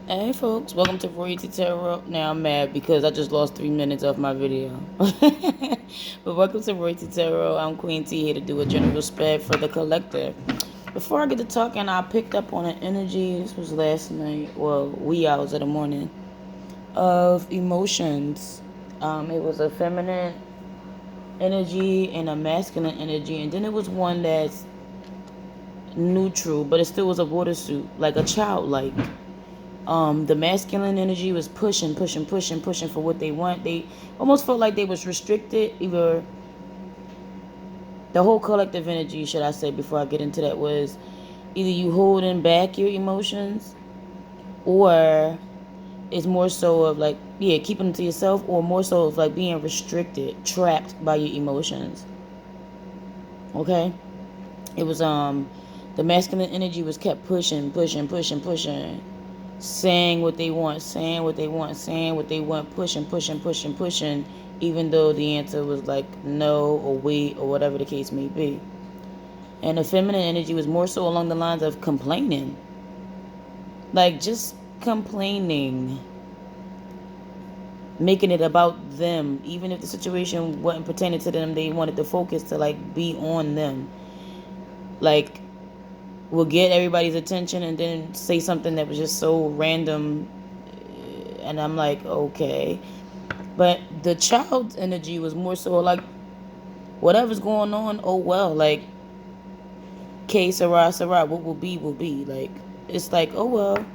Hey folks, welcome to Royalty Tarot. Now I'm mad because I just lost 3 minutes of my video. But welcome to Royalty Tarot. I'm Queen T here to do a general spread for the collective. Before I get to talking, I picked up on an energy. This was last night, well, wee hours of the morning, of emotions. It was a feminine energy and a masculine energy, and then it was one that's neutral, but it still was a water suit, like a childlike. The masculine energy was pushing, pushing, pushing, pushing for what they want. They almost felt like they was restricted. Either the whole collective energy, should I say, before I get into that, was either you holding back your emotions, or it's more so of like, yeah, keeping them to yourself, or more so of like being restricted, trapped by your emotions. Okay, it was the masculine energy was kept pushing, pushing, pushing, pushing, saying what they want, saying what they want, saying what they want, pushing, pushing, pushing, pushing, even though the answer was like no or wait or whatever the case may be. And the feminine energy was more so along the lines of complaining. Like just complaining. Making it about them. Even if the situation wasn't pertaining to them, they wanted the focus to like be on them. Like will get everybody's attention and then say something that was just so random, and I'm like, okay. But the child's energy was more so like, whatever's going on, oh well, like, K Sarah Sarah, what will be will be. Like, it's like, oh well,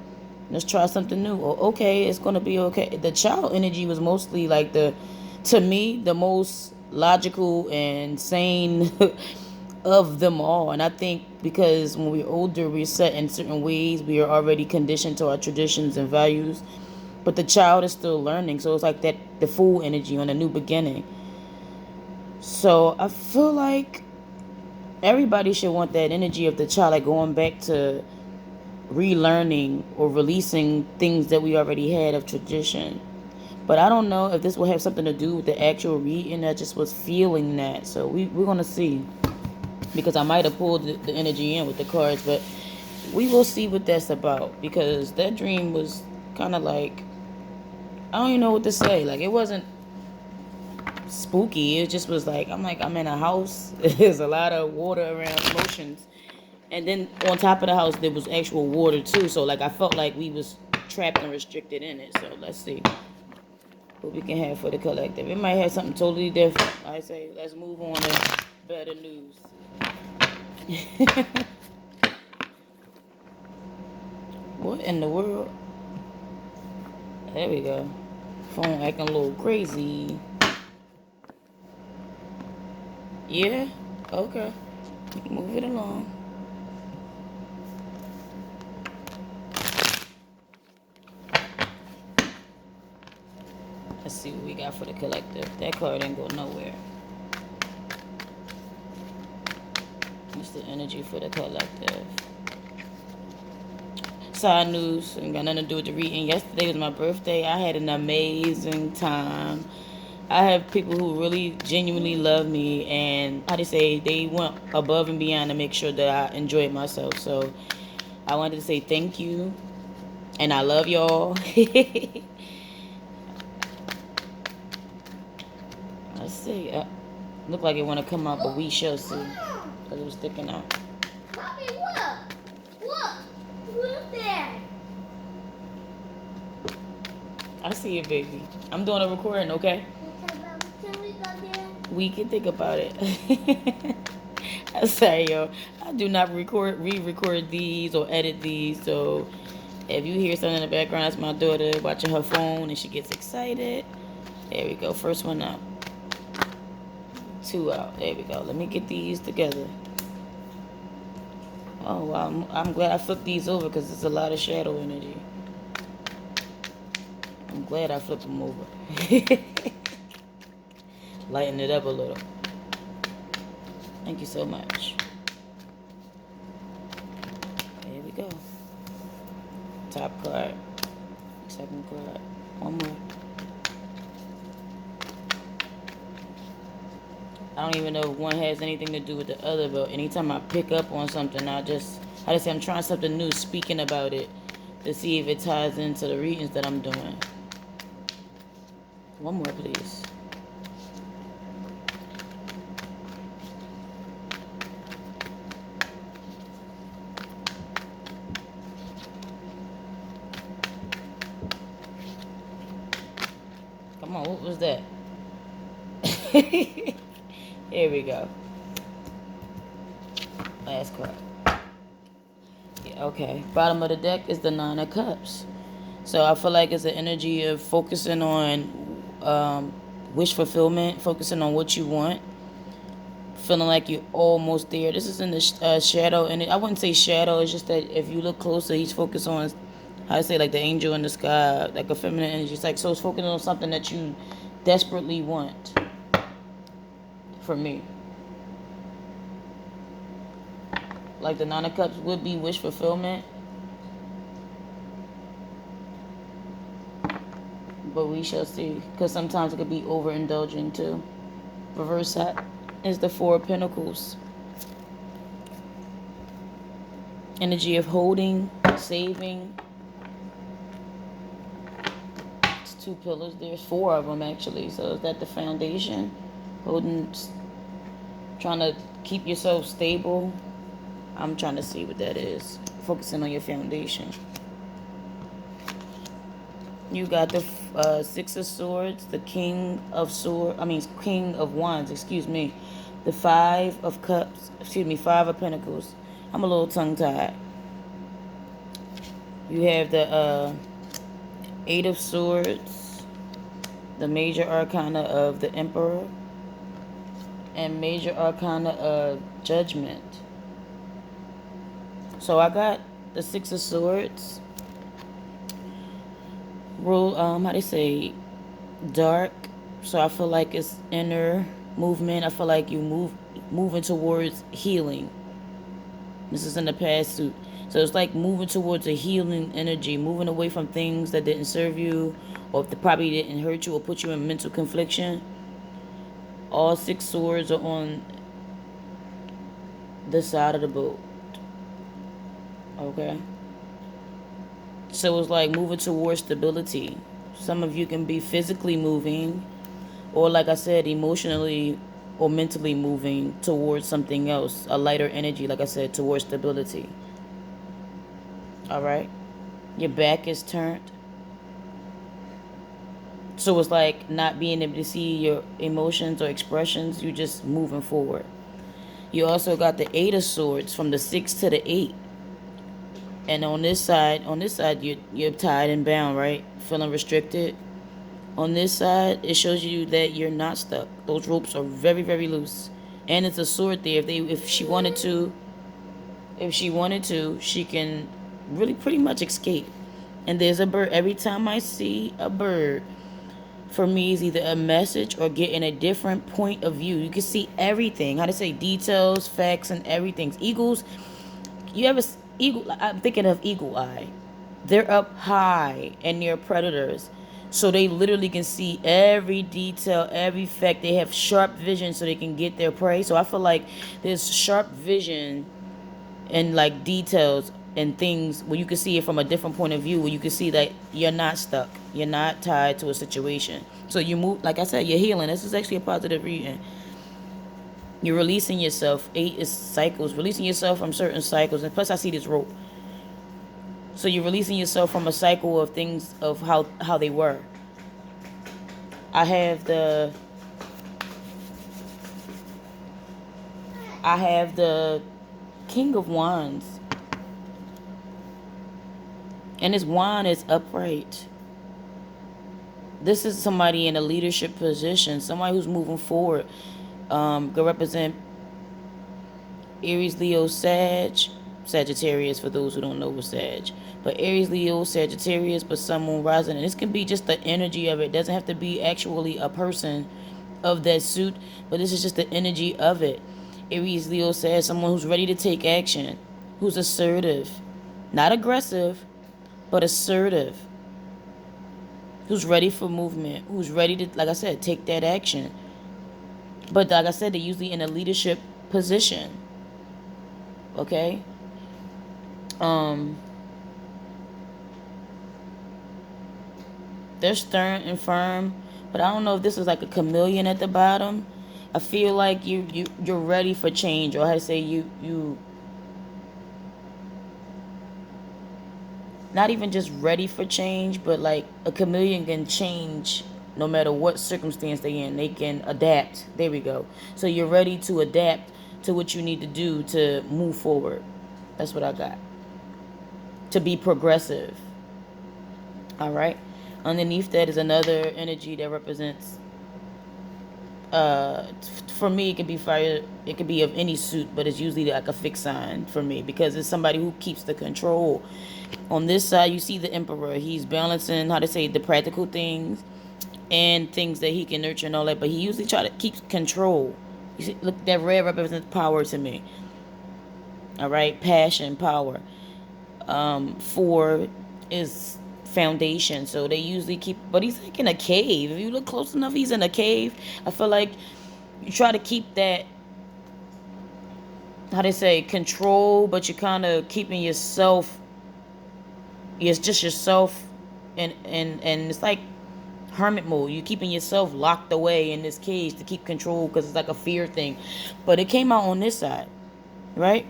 let's try something new. Or okay, it's gonna be okay. The child energy was mostly like to me, the most logical and sane of them all. And I think because when we're older, we're set in certain ways, we are already conditioned to our traditions and values. But the child is still learning, so it's like that the full energy on a new beginning. So I feel like everybody should want that energy of the child, like going back to relearning or releasing things that we already had of tradition. But I don't know if this will have something to do with the actual reading. I just was feeling that. So we're going to see. Because I might have pulled the energy in with the cards. But we will see what that's about. Because that dream was kind of like, I don't even know what to say. Like, it wasn't spooky. It just was like, I'm like, I'm in a house. There's a lot of water around, emotions. And then on top of the house, there was actual water too. So like, I felt like we was trapped and restricted in it. So let's see what we can have for the collective. It might have something totally different. I say, let's move on to better news. What in the world? There we go. Phone acting a little crazy. Yeah? Okay. Move it along. Let's see what we got for the collective. That card didn't go nowhere. What's the energy for the collective? Side news, ain't got nothing to do with the reading. Yesterday was my birthday. I had an amazing time. I have people who really genuinely love me, and how they say, they went above and beyond to make sure that I enjoyed myself. So I wanted to say thank you, and I love y'all. Let's see. Look like it want to come out, but we shall see. Because it was sticking out. Mommy, look! Look! Look there! I see it, baby. I'm doing a recording, okay? Can we go there? We can think about it. I'm sorry, yo. I do not re-record these or edit these. So if you hear something in the background, that's my daughter watching her phone and she gets excited. There we go. First one out. Two out. There we go. Let me get these together. Oh, wow. I'm glad I flipped these over because there's a lot of shadow energy. I'm glad I flipped them over. Lighten it up a little. Thank you so much. There we go. Top card. Second card. One more. I don't even know if one has anything to do with the other, but anytime I pick up on something, I just say I'm trying something new, speaking about it. to see if it ties into the readings that I'm doing. One more, please. Come on, what was that? Here we go. Last card. Yeah, okay. Bottom of the deck is the Nine of Cups. So I feel like it's an energy of focusing on wish fulfillment, focusing on what you want, feeling like you're almost there. This is in the shadow, and I wouldn't say shadow. It's just that if you look closer, he's focused on, how I say, like the angel in the sky, like a feminine energy. It's like, so it's focusing on something that you desperately want. For me, like the Nine of Cups would be wish fulfillment, but we shall see, because sometimes it could be overindulging too. Reverse that is the Four of Pentacles. Energy of holding, saving. It's two pillars. There's four of them actually. So is that the foundation? Holding, trying to keep yourself stable. I'm trying to see what that is. Focusing on your foundation. You got the Six of Swords, the King of Wands, excuse me. The Five of Cups, Five of Pentacles. I'm a little tongue-tied. You have the Eight of Swords, the Major Arcana of the Emperor, and Major Arcana of Judgment. So I got the Six of Swords. How they say, dark. So I feel like it's inner movement. I feel like you moving towards healing. This is in the past suit. So it's like moving towards a healing energy, moving away from things that didn't serve you, or if they probably didn't hurt you or put you in mental confliction. All six swords are on the side of the boat. Okay. So it's like moving towards stability. Some of you can be physically moving, or like I said, emotionally or mentally moving towards something else, a lighter energy, like I said, towards stability. All right. Your back is turned. So it's like not being able to see your emotions or expressions. You're just moving forward. You also got the Eight of Swords from the 6 to the 8. And on this side, you're tied and bound, right? Feeling restricted. On this side, it shows you that you're not stuck. Those ropes are very, very loose. And it's a sword there. If she wanted to, she can really pretty much escape. And there's a bird. Every time I see a bird, for me, is either a message or getting a different point of view. You can see everything. How to say details, facts, and everything. Eagles, I'm thinking of eagle eye. They're up high and they're predators. So they literally can see every detail, every fact. They have sharp vision so they can get their prey. So I feel like there's sharp vision and like details and things where you can see it from a different point of view, where you can see that you're not stuck. You're not tied to a situation. So you move, like I said, you're healing. This is actually a positive reading. You're releasing yourself. 8 is cycles. Releasing yourself from certain cycles. And plus I see this rope. So you're releasing yourself from a cycle of things of how they were. I have the King of Wands. And his wand is upright. This is somebody in a leadership position. Somebody who's moving forward. Could represent Aries, Leo, Sagittarius, for those who don't know what's Sag. But Aries, Leo, Sagittarius, but Sun, Moon, Rising. And this can be just the energy of it. It doesn't have to be actually a person of that suit. But this is just the energy of it. Aries, Leo, Sag, someone who's ready to take action. Who's assertive. Not aggressive, but assertive. Who's ready for movement. Who's ready to, like I said, take that action. But like I said, they're usually in a leadership position. Okay? They're stern and firm, but I don't know if this is like a chameleon at the bottom. I feel like you're ready for change, or how to say you not even just ready for change, but like a chameleon can change no matter what circumstance they're in. They can adapt. There we go. So you're ready to adapt to what you need to do to move forward. That's what I got. To be progressive. All right. Underneath that is another energy that represents for me it could be fire, it could be of any suit, but it's usually like a fixed sign for me because it's somebody who keeps the control. On this side you see the emperor. He's balancing, how to say, the practical things and things that he can nurture and all that, but he usually try to keep control. You see, look, that red represents power to me. All right, passion, power. 4 is foundation, so they usually keep, but he's like in a cave. If you look close enough, he's in a cave. I feel like you try to keep that, how they say, control, but you're kind of keeping yourself, it's just yourself, and it's like hermit mode. You're keeping yourself locked away in this cage to keep control because it's like a fear thing. But it came out on this side, right?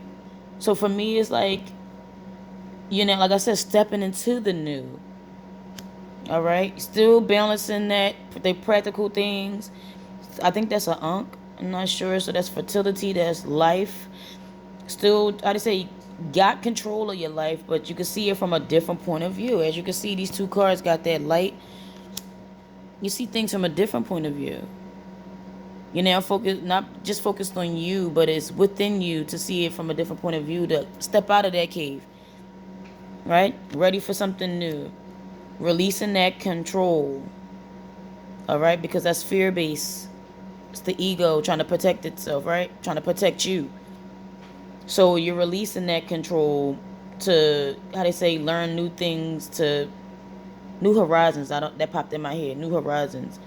So for me, it's like, you know, like I said, stepping into the new. All right, still balancing that, the practical things. I think that's an Ankh. I'm not sure. So that's fertility. That's life. Still, I'd say, got control of your life, but you can see it from a different point of view. As you can see, these two cards got that light. You see things from a different point of view. You're now focused, not just focused on you, but it's within you to see it from a different point of view, to step out of that cave. Right? Ready for something new. Releasing that control. All right? Because that's fear-based. It's the ego trying to protect itself, right? Trying to protect you. So you're releasing that control to, how they say, learn new things, to new horizons. That popped in my head. New horizons.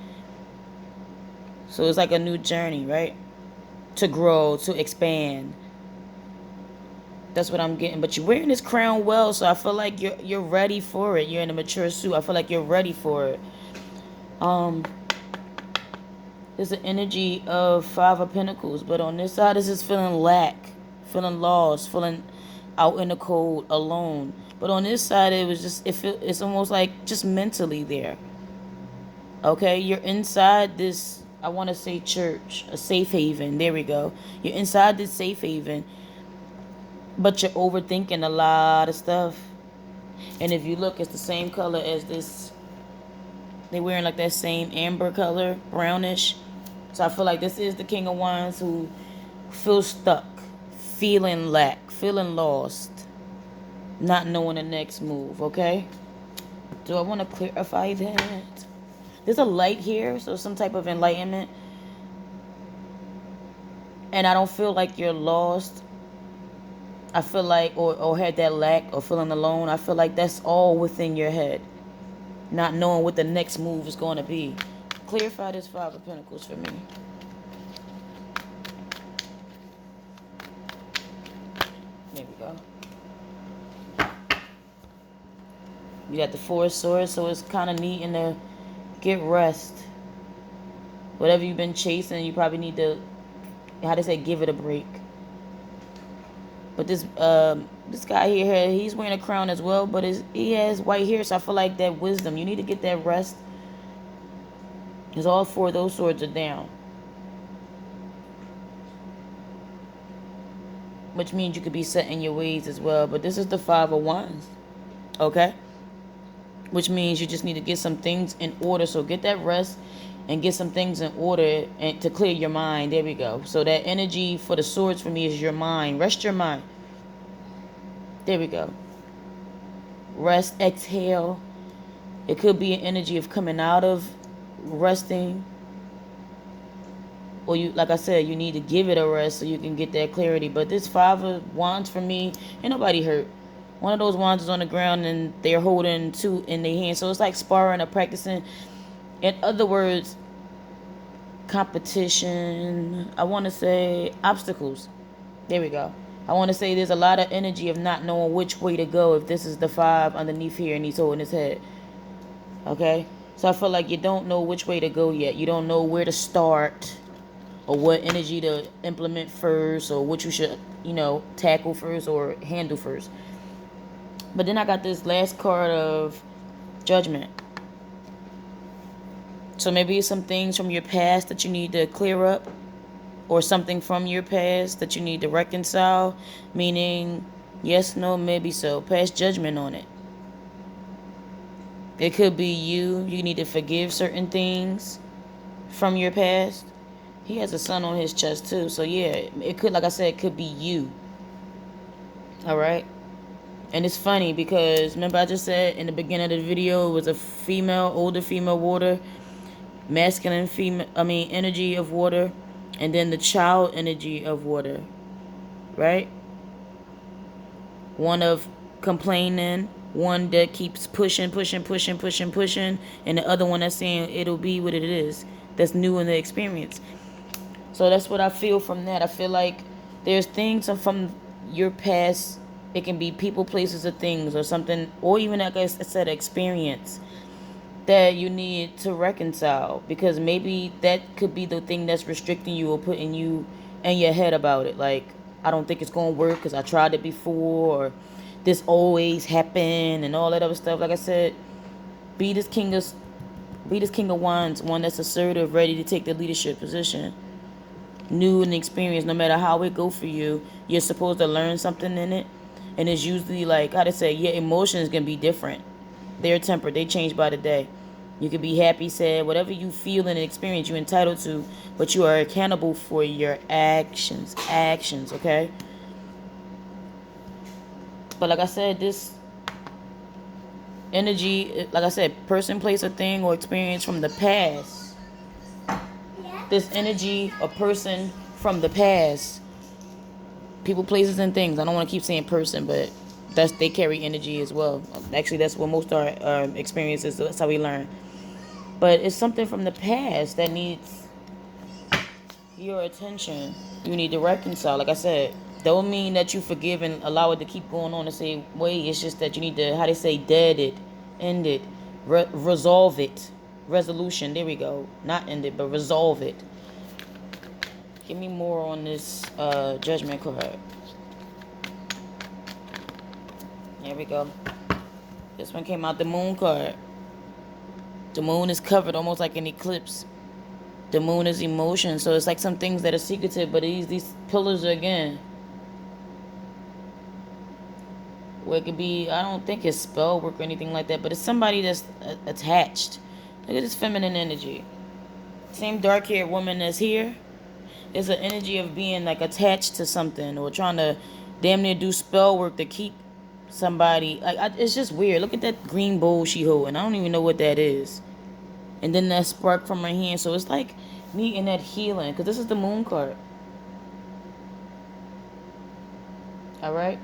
So it's like a new journey, right? To grow, to expand. That's what I'm getting. But you're wearing this crown well, so I feel like you're ready for it. You're in a mature suit. I feel like you're ready for it. There's an energy of 5 of Pentacles, but on this side, this is feeling lack, feeling lost, feeling out in the cold, alone. But on this side, it was just, it's almost like just mentally there. Okay, you're inside this, I want to say church, a safe haven. There we go. You're inside this safe haven, but you're overthinking a lot of stuff. And if you look, it's the same color as this. They're wearing like that same amber color, brownish. So I feel like this is the King of Wands who feels stuck, feeling lack, feeling lost, not knowing the next move, okay? Do I want to clarify that? There's a light here, so some type of enlightenment. And I don't feel like you're lost. I feel like, or had that lack, or feeling alone. I feel like that's all within your head. Not knowing what the next move is going to be. Clarify this 5 of Pentacles for me. There we go. You got the 4 of Swords, so it's kind of needing to get rest. Whatever you've been chasing, you probably need to, how to say, give it a break. But this guy here, he's wearing a crown as well, but he has white hair, so I feel like that wisdom. You need to get that rest. Because all 4 of those swords are down. Which means you could be set in your ways as well. But this is the 5 of Wands. Okay? Which means you just need to get some things in order. So get that rest and get some things in order and to clear your mind. There we go. So that energy for the swords for me is your mind. Rest your mind. There we go. Rest, exhale. It could be an energy of coming out of resting. Or you, like I said, you need to give it a rest so you can get that clarity. But this 5 of Wands for me, ain't nobody hurt. One of those wands is on the ground and they're holding 2 in their hand. So it's like sparring or practicing. In other words, competition. I want to say obstacles. There we go. I want to say there's a lot of energy of not knowing which way to go if this is the 5 underneath here and he's holding his head. Okay? So I feel like you don't know which way to go yet. You don't know where to start or what energy to implement first or what you should, tackle first or handle first. But then I got this last card of Judgment. So maybe it's some things from your past that you need to clear up, or something from your past that you need to reconcile, meaning yes, no, maybe so. Pass judgment on it. It could be you need to forgive certain things from your past. He has a sun on his chest too, so yeah, it could, like I said, it could be you. All right. And it's funny because remember I just said in the beginning of the video it was a female, older female water, masculine female, energy of water, and then the child energy of water, right? One of complaining, one that keeps pushing, and the other one that's saying it'll be what it is, that's new in the experience. So that's what I feel from that. I feel like there's things from your past. It can be people, places, or things, or something, or even, like I said, experience that you need to reconcile, because maybe that could be the thing that's restricting you or putting you in your head about it. Like, I don't think it's gonna work because I tried it before, or this always happened, and all that other stuff. Like I said, be this king of wands, one that's assertive, ready to take the leadership position, new and experienced. No matter how it go for you, you're supposed to learn something in it. And it's usually, like, how to say, your emotions can be different. They're tempered. They change by the day. You can be happy, sad, whatever you feel and experience, you're entitled to, but you are accountable for your actions. Okay? But like I said, this energy, like I said, person, place, or thing, or experience from the past. This energy, a person from the past, people, places, and things. I don't want to keep saying person, but they carry energy as well. Actually, that's what most of our experiences. That's how we learn. But it's something from the past that needs your attention. You need to reconcile. Like I said, don't mean that you forgive and allow it to keep going on the same way. It's just that you need to, how they say, dead it, end it, resolve it. Resolution. There we go. Not end it, but resolve it. Give me more on this Judgment card. There we go. This one came out the Moon card. The moon is covered almost like an eclipse. The moon is emotion, so it's like some things that are secretive, but these pillars again. Where it could be, I don't think it's spell work or anything like that, but it's somebody that's attached. Look at this feminine energy. Same dark-haired woman that's here. There's an energy of being like attached to something, or trying to damn near do spell work to keep somebody. It's just weird. Look at that green bowl she holding. I don't even know what that is. And then that spark from her hand. So it's like needing that healing, because this is the Moon card. All right.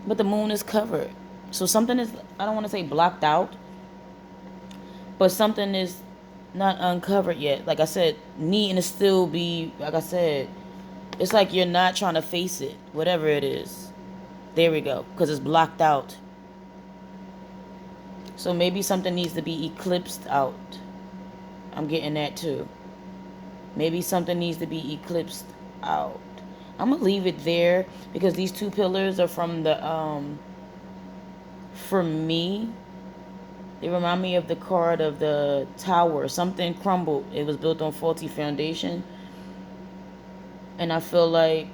But the moon is covered. So something is, I don't want to say blocked out, but something is not uncovered yet. Like I said, needing to still be, like I said, it's like you're not trying to face it, whatever it is. There we go, because it's blocked out. So maybe something needs to be eclipsed out. I'm getting that too. Maybe something needs to be eclipsed out. I'm going to leave it there because these two pillars are from the, for me, they remind me of the card of the Tower. Something crumbled. It was built on faulty foundation. And I feel like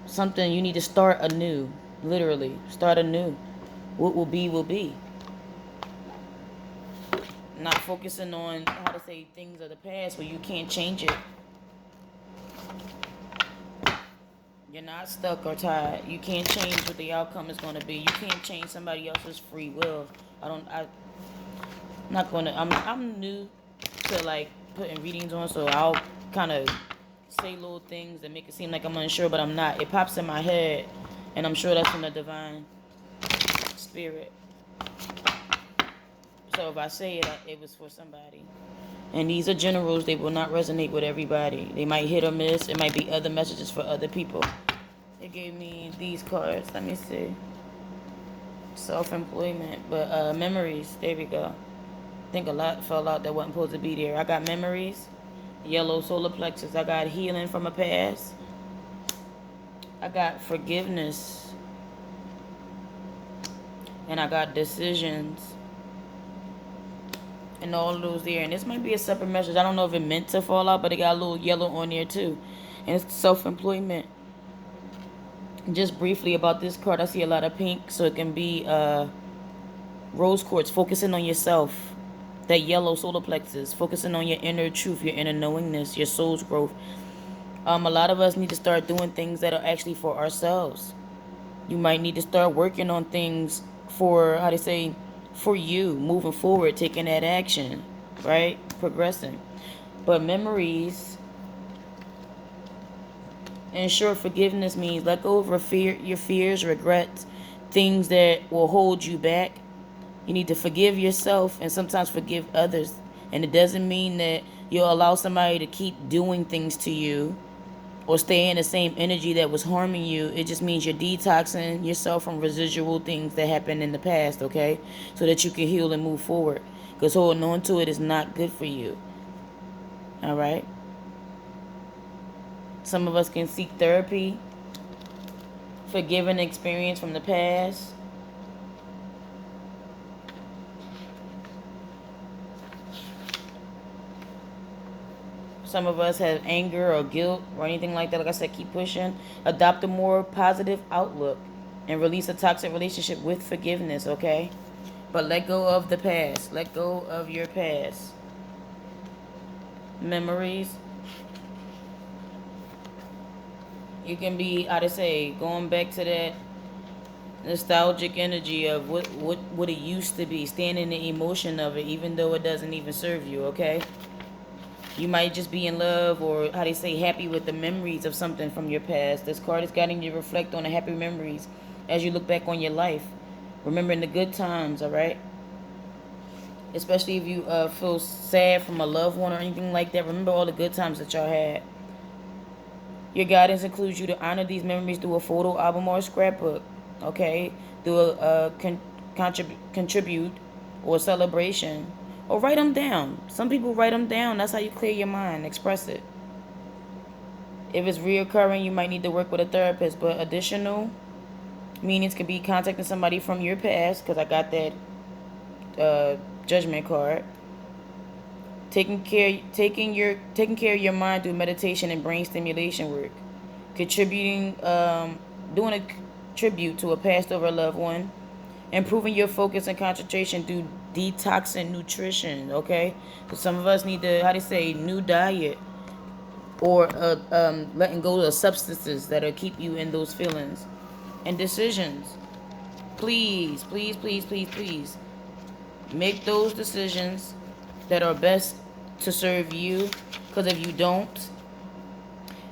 something, you need to start anew. Literally, start anew. What will be, will be. Not focusing on, how to say, things of the past where you can't change it. You're not stuck or tied. You can't change what the outcome is going to be. You can't change somebody else's free will. I'm new to like putting readings on, so I'll kind of say little things that make it seem like I'm unsure, but I'm not. It pops in my head, and I'm sure that's from the divine spirit. So if I say it, it was for somebody. And these are generals. They will not resonate with everybody. They might hit or miss. It might be other messages for other people. It gave me these cards. Let me see. Self-employment. But memories. There we go. I think a lot fell out that wasn't supposed to be there. I got memories. Yellow solar plexus. I got healing from a past. I got forgiveness. And I got decisions. And all of those there. And this might be a separate message. I don't know if it meant to fall out, but it got a little yellow on there too. And it's self-employment. Just briefly about this card, I see a lot of pink. So it can be rose quartz, focusing on yourself. That yellow solar plexus, focusing on your inner truth, your inner knowingness, your soul's growth. A lot of us need to start doing things that are actually for ourselves. You might need to start working on things for, how to say, for you, moving forward, taking that action, right? Progressing. But memories, in short, forgiveness means let go of your fears, regrets, things that will hold you back. You need to forgive yourself and sometimes forgive others. And it doesn't mean that you'll allow somebody to keep doing things to you or stay in the same energy that was harming you. It just means you're detoxing yourself from residual things that happened in the past, okay? So that you can heal and move forward. Because holding on to it is not good for you. All right? Some of us can seek therapy, forgive an experience from the past. Some of us have anger or guilt or anything like that. Like I said, keep pushing. Adopt a more positive outlook and release a toxic relationship with forgiveness, okay? But let go of the past. Let go of your past. Memories. You can be, how to say, going back to that nostalgic energy of what it used to be. Stand in the emotion of it, even though it doesn't even serve you, okay? You might just be in love or, how they say, happy with the memories of something from your past. This card is guiding you to reflect on the happy memories as you look back on your life. Remembering the good times, all right? Especially if you feel sad from a loved one or anything like that. Remember all the good times that y'all had. Your guidance includes you to honor these memories through a photo album or a scrapbook, okay? Through a contribute or a celebration. Or write them down. Some people write them down. That's how you clear your mind. Express it. If it's reoccurring, you might need to work with a therapist. But additional meanings could be contacting somebody from your past, because I got that judgment card. Taking care of your mind through meditation and brain stimulation work. Contributing, doing a tribute to a passed over loved one. Improving your focus and concentration through detoxing nutrition, okay? Because some of us need to, how to say, new diet. Or letting go of substances that'll keep you in those feelings. And decisions. Please, please, please, please, please. Make those decisions that are best to serve you. Because if you don't,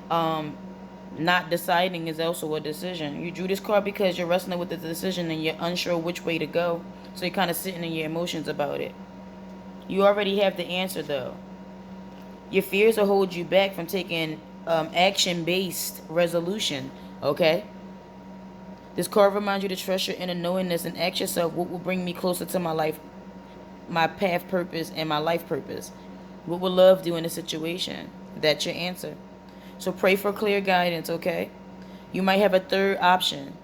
not deciding is also a decision. You drew this card because you're wrestling with the decision and you're unsure which way to go. So you're kind of sitting in your emotions about it. You already have the answer, though. Your fears will hold you back from taking action-based resolution, okay? This card reminds you to trust your inner knowingness and ask yourself, what will bring me closer to my life, my path purpose, and my life purpose? What will love do in a situation? That's your answer. So pray for clear guidance, okay? You might have a third option.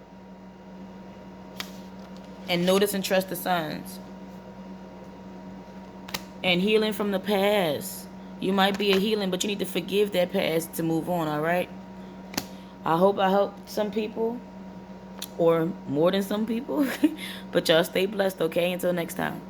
And notice and trust the signs. And healing from the past. You might be a healing, but you need to forgive that past to move on, all right? I hope I helped some people. Or more than some people. But y'all stay blessed, okay? Until next time.